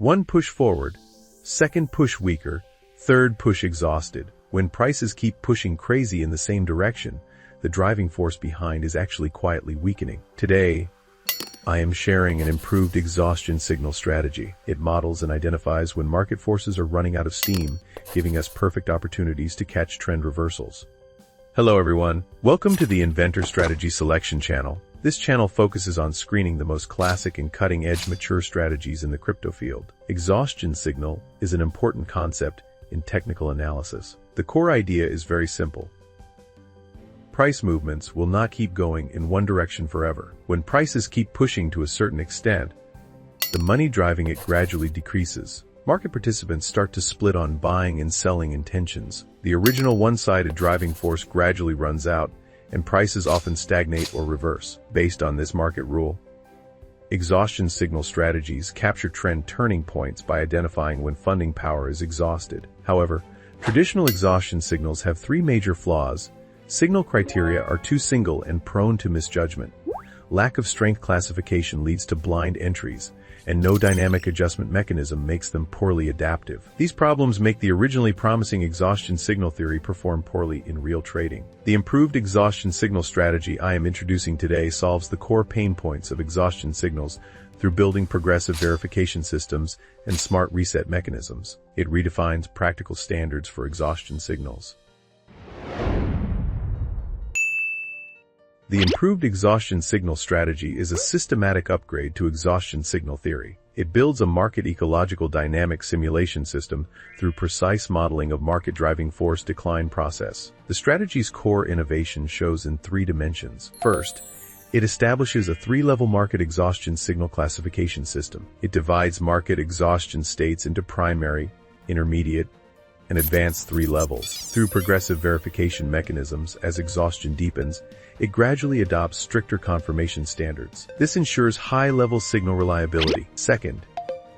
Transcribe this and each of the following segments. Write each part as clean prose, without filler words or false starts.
1 push forward, 2nd push weaker, 3rd push exhausted. When prices keep pushing crazy in the same direction, the driving force behind is actually quietly weakening. Today, I am sharing an improved exhaustion signal strategy. It models and identifies when market forces are running out of steam, giving us perfect opportunities to catch trend reversals. Hello everyone, welcome to the Inventor Strategy Selection channel. This channel focuses on screening the most classic and cutting-edge mature strategies in the crypto field. Exhaustion signal is an important concept in technical analysis. The core idea is very simple. Price movements will not keep going in one direction forever. When prices keep pushing to a certain extent, the money driving it gradually decreases. Market participants start to split on buying and selling intentions. The original one-sided driving force gradually runs out, and prices often stagnate or reverse. Based on this market rule, exhaustion signal strategies capture trend turning points by identifying when funding power is exhausted. However, traditional exhaustion signals have three major flaws. Signal criteria are too single and prone to misjudgment. Lack of strength classification leads to blind entries, and no dynamic adjustment mechanism makes them poorly adaptive. These problems make the originally promising exhaustion signal theory perform poorly in real trading. The improved exhaustion signal strategy I am introducing today solves the core pain points of exhaustion signals through building progressive verification systems and smart reset mechanisms. It redefines practical standards for exhaustion signals. The improved exhaustion signal strategy is a systematic upgrade to exhaustion signal theory. It builds a market ecological dynamic simulation system through precise modeling of market driving force decline process. The strategy's core innovation shows in three dimensions. First, it establishes a three-level market exhaustion signal classification system. It divides market exhaustion states into primary, intermediate, and advanced three levels. Through progressive verification mechanisms, as exhaustion deepens, it gradually adopts stricter confirmation standards. This ensures high-level signal reliability. Second,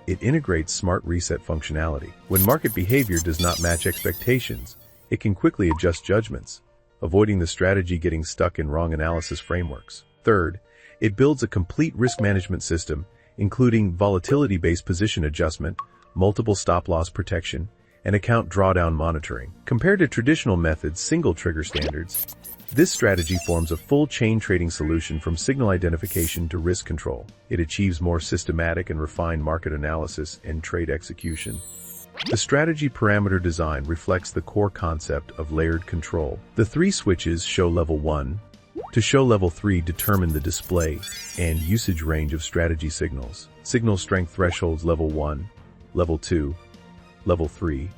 it integrates smart reset functionality. When market behavior does not match expectations, it can quickly adjust judgments, avoiding the strategy getting stuck in wrong analysis frameworks. Third, it builds a complete risk management system, including volatility-based position adjustment, multiple stop-loss protection, and account drawdown monitoring. Compared to traditional methods, single trigger standards, this strategy forms a full chain trading solution from signal identification to risk control. It achieves more systematic and refined market analysis and trade execution. The strategy parameter design reflects the core concept of layered control. The three switches show level 1 to show level 3 determine the display and usage range of strategy signals. Signal strength thresholds level 1, level 2, level 3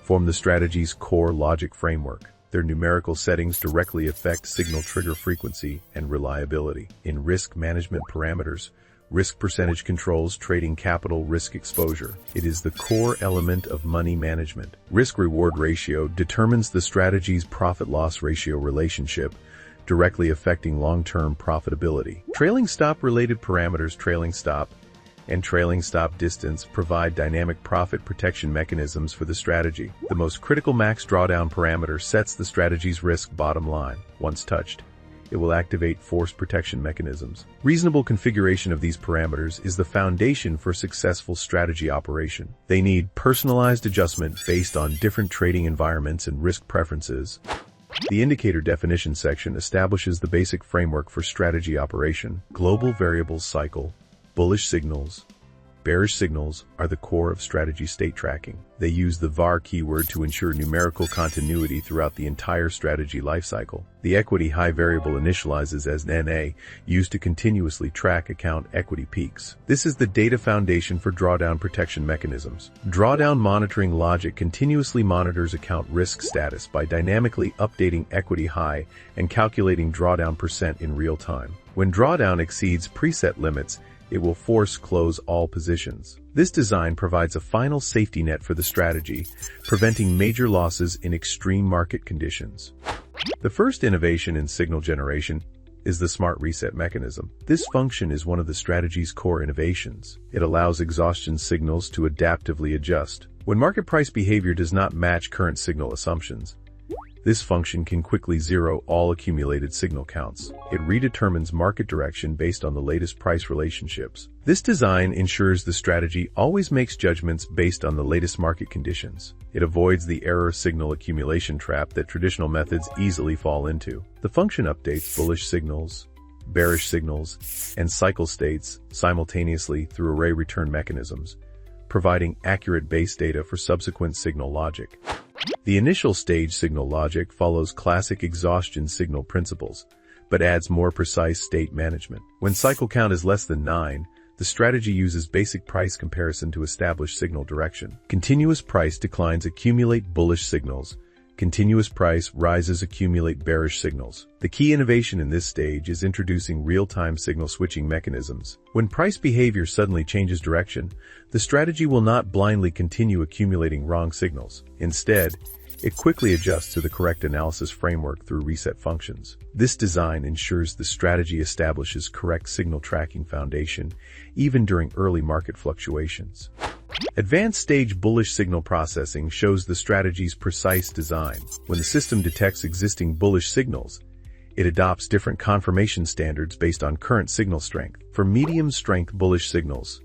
form the strategy's core logic framework. Their numerical settings directly affect signal trigger frequency and reliability. In risk management parameters, risk percentage controls trading capital risk exposure. It is the core element of money management. Risk-reward ratio determines the strategy's profit-loss ratio relationship, directly affecting long-term profitability. Trailing stop-related parameters, trailing stop and trailing stop distance provide dynamic profit protection mechanisms for the strategy. The most critical max drawdown parameter sets the strategy's risk bottom line. Once touched, it will activate force protection mechanisms. Reasonable configuration of these parameters is the foundation for successful strategy operation. They need personalized adjustment based on different trading environments and risk preferences. The indicator definition section establishes the basic framework for strategy operation. Global variables cycle, bullish signals, bearish signals are the core of strategy state tracking. They use the VAR keyword to ensure numerical continuity throughout the entire strategy lifecycle. The equity high variable initializes as NA, used to continuously track account equity peaks. This is the data foundation for drawdown protection mechanisms. Drawdown monitoring logic continuously monitors account risk status by dynamically updating equity high and calculating drawdown percent in real time. When drawdown exceeds preset limits, it will force close all positions. This design provides a final safety net for the strategy, preventing major losses in extreme market conditions. The first innovation in signal generation is the smart reset mechanism. This function is one of the strategy's core innovations. It allows exhaustion signals to adaptively adjust. When market price behavior does not match current signal assumptions, This function can quickly zero all accumulated signal counts. It redetermines market direction based on the latest price relationships. This design ensures the strategy always makes judgments based on the latest market conditions. It avoids the error signal accumulation trap that traditional methods easily fall into. The function updates bullish signals, bearish signals, and cycle states simultaneously through array return mechanisms, providing accurate base data for subsequent signal logic. The initial stage signal logic follows classic exhaustion signal principles, but adds more precise state management. When cycle count is less than 9, the strategy uses basic price comparison to establish signal direction. Continuous price declines accumulate bullish signals. Continuous price rises accumulate bearish signals. The key innovation in this stage is introducing real-time signal switching mechanisms. When price behavior suddenly changes direction, the strategy will not blindly continue accumulating wrong signals. Instead, it quickly adjusts to the correct analysis framework through reset functions. This design ensures the strategy establishes correct signal tracking foundation, even during early market fluctuations. Advanced stage bullish signal processing shows the strategy's precise design. When the system detects existing bullish signals, it adopts different confirmation standards based on current signal strength. For medium-strength bullish signals,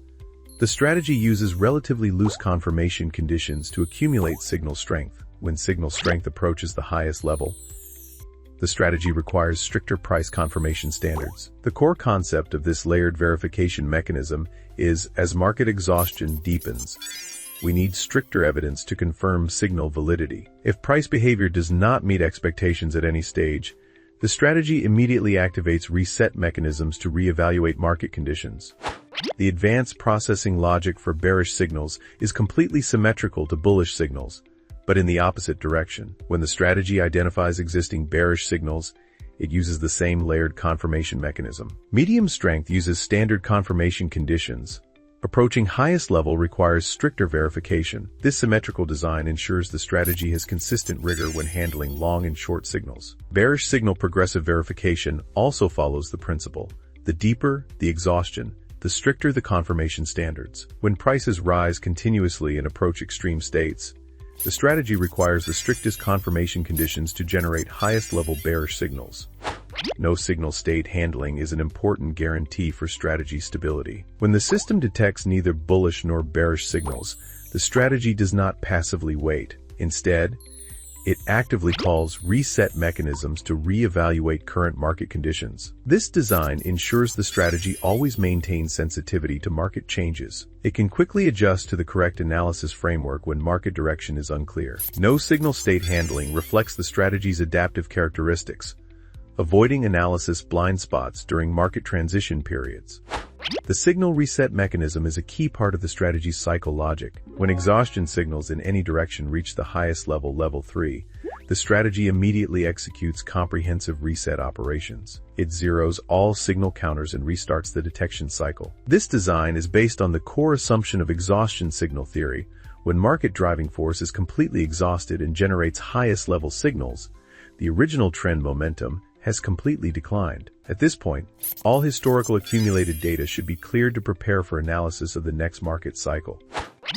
the strategy uses relatively loose confirmation conditions to accumulate signal strength. When signal strength approaches the highest level, the strategy requires stricter price confirmation standards. The core concept of this layered verification mechanism is, as market exhaustion deepens, we need stricter evidence to confirm signal validity. If price behavior does not meet expectations at any stage, the strategy immediately activates reset mechanisms to reevaluate market conditions. The advanced processing logic for bearish signals is completely symmetrical to bullish signals, but in the opposite direction. When the strategy identifies existing bearish signals, it uses the same layered confirmation mechanism. Medium strength uses standard confirmation conditions. Approaching highest level requires stricter verification. This symmetrical design ensures the strategy has consistent rigor when handling long and short signals. Bearish signal progressive verification also follows the principle. The deeper the exhaustion, the stricter the confirmation standards. When prices rise continuously and approach extreme states, the strategy requires the strictest confirmation conditions to generate highest-level bearish signals. No signal state handling is an important guarantee for strategy stability. When the system detects neither bullish nor bearish signals, the strategy does not passively wait. Instead, it actively calls reset mechanisms to reevaluate current market conditions. This design ensures the strategy always maintains sensitivity to market changes. It can quickly adjust to the correct analysis framework when market direction is unclear. No signal state handling reflects the strategy's adaptive characteristics, avoiding analysis blind spots during market transition periods. The signal reset mechanism is a key part of the strategy's cycle logic. When exhaustion signals in any direction reach the highest level, level 3, the strategy immediately executes comprehensive reset operations. It zeroes all signal counters and restarts the detection cycle. This design is based on the core assumption of exhaustion signal theory. When market driving force is completely exhausted and generates highest level signals, the original trend momentum has completely declined. At this point, all historical accumulated data should be cleared to prepare for analysis of the next market cycle.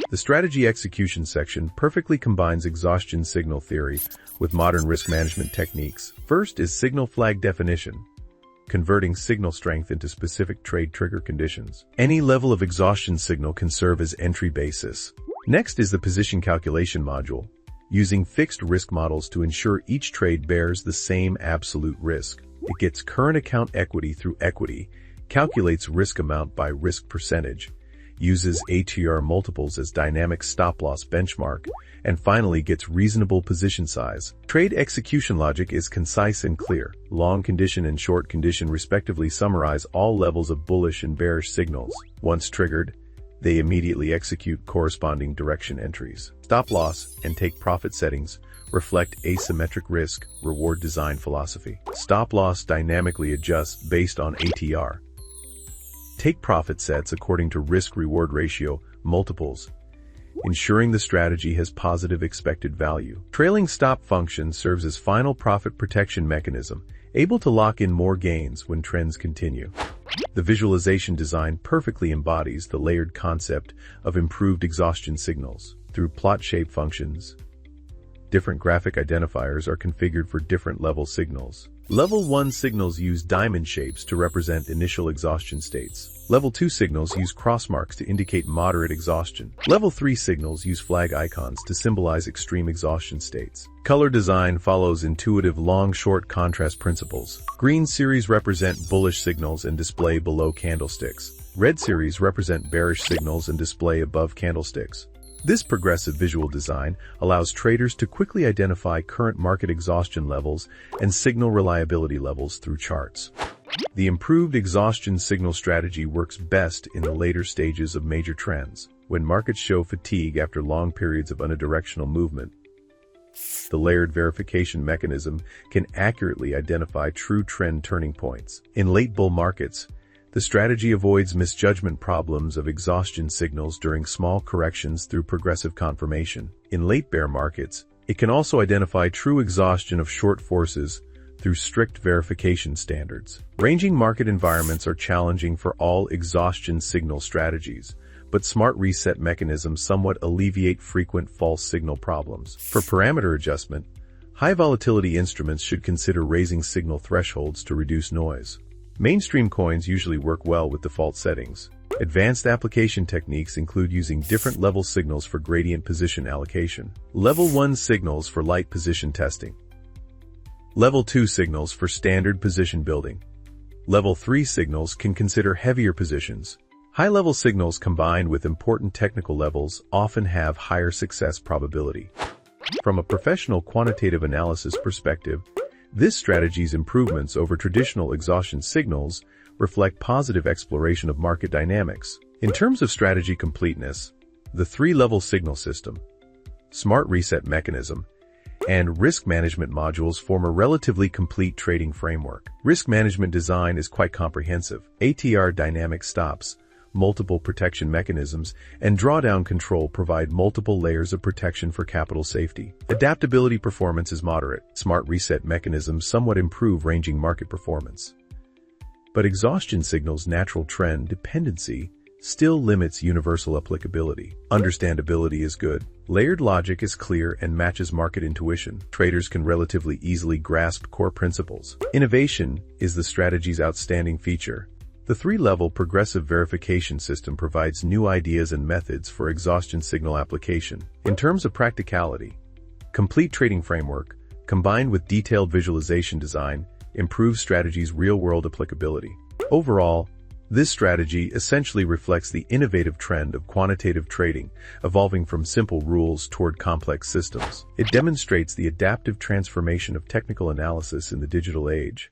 The strategy execution section perfectly combines exhaustion signal theory with modern risk management techniques. First is signal flag definition, converting signal strength into specific trade trigger conditions. Any level of exhaustion signal can serve as entry basis. Next is the position calculation module, using fixed risk models to ensure each trade bears the same absolute risk. It gets current account equity through equity, calculates risk amount by risk percentage, uses ATR multiples as dynamic stop-loss benchmark, and finally gets reasonable position size. Trade execution logic is concise and clear. Long condition and short condition respectively summarize all levels of bullish and bearish signals. Once triggered, they immediately execute corresponding direction entries. Stop-loss and take-profit settings reflect asymmetric risk-reward design philosophy. Stop-loss dynamically adjusts based on ATR. Take-profit sets according to risk-reward ratio multiples, ensuring the strategy has positive expected value. Trailing stop function serves as final profit protection mechanism, able to lock in more gains when trends continue. The visualization design perfectly embodies the layered concept of improved exhaustion signals. Through plot shape functions, Different graphic identifiers are configured for different level signals. Level 1 signals use diamond shapes to represent initial exhaustion states. Level 2 signals use cross marks to indicate moderate exhaustion. Level 3 signals use flag icons to symbolize extreme exhaustion states. Color design follows intuitive long-short contrast principles. Green series represent bullish signals and display below candlesticks. Red series represent bearish signals and display above candlesticks. This progressive visual design allows traders to quickly identify current market exhaustion levels and signal reliability levels through charts. The improved exhaustion signal strategy works best in the later stages of major trends, when markets show fatigue after long periods of unidirectional movement. The layered verification mechanism can accurately identify true trend turning points. In late bull markets, the strategy avoids misjudgment problems of exhaustion signals during small corrections through progressive confirmation. In late bear markets, it can also identify true exhaustion of short forces through strict verification standards. Ranging market environments are challenging for all exhaustion signal strategies, but smart reset mechanisms somewhat alleviate frequent false signal problems. For parameter adjustment, high volatility instruments should consider raising signal thresholds to reduce noise. Mainstream coins usually work well with default settings. Advanced application techniques include using different level signals for gradient position allocation. Level 1 signals for light position testing. Level 2 signals for standard position building. Level 3 signals can consider heavier positions. High-level signals combined with important technical levels often have higher success probability. From a professional quantitative analysis perspective, this strategy's improvements over traditional exhaustion signals reflect positive exploration of market dynamics. In terms of strategy completeness, the 3-level signal system, smart reset mechanism, and risk management modules form a relatively complete trading framework. Risk management design is quite comprehensive. ATR dynamic stops, multiple protection mechanisms, and drawdown control provide multiple layers of protection for capital safety. Adaptability performance is moderate. Smart reset mechanisms somewhat improve ranging market performance. But exhaustion signals' natural trend dependency still limits universal applicability. Understandability is good. Layered logic is clear and matches market intuition. Traders can relatively easily grasp core principles. Innovation is the strategy's outstanding feature. The 3-level progressive verification system provides new ideas and methods for exhaustion signal application. In terms of practicality, complete trading framework, combined with detailed visualization design, improves strategy's real-world applicability. Overall, this strategy essentially reflects the innovative trend of quantitative trading, evolving from simple rules toward complex systems. It demonstrates the adaptive transformation of technical analysis in the digital age.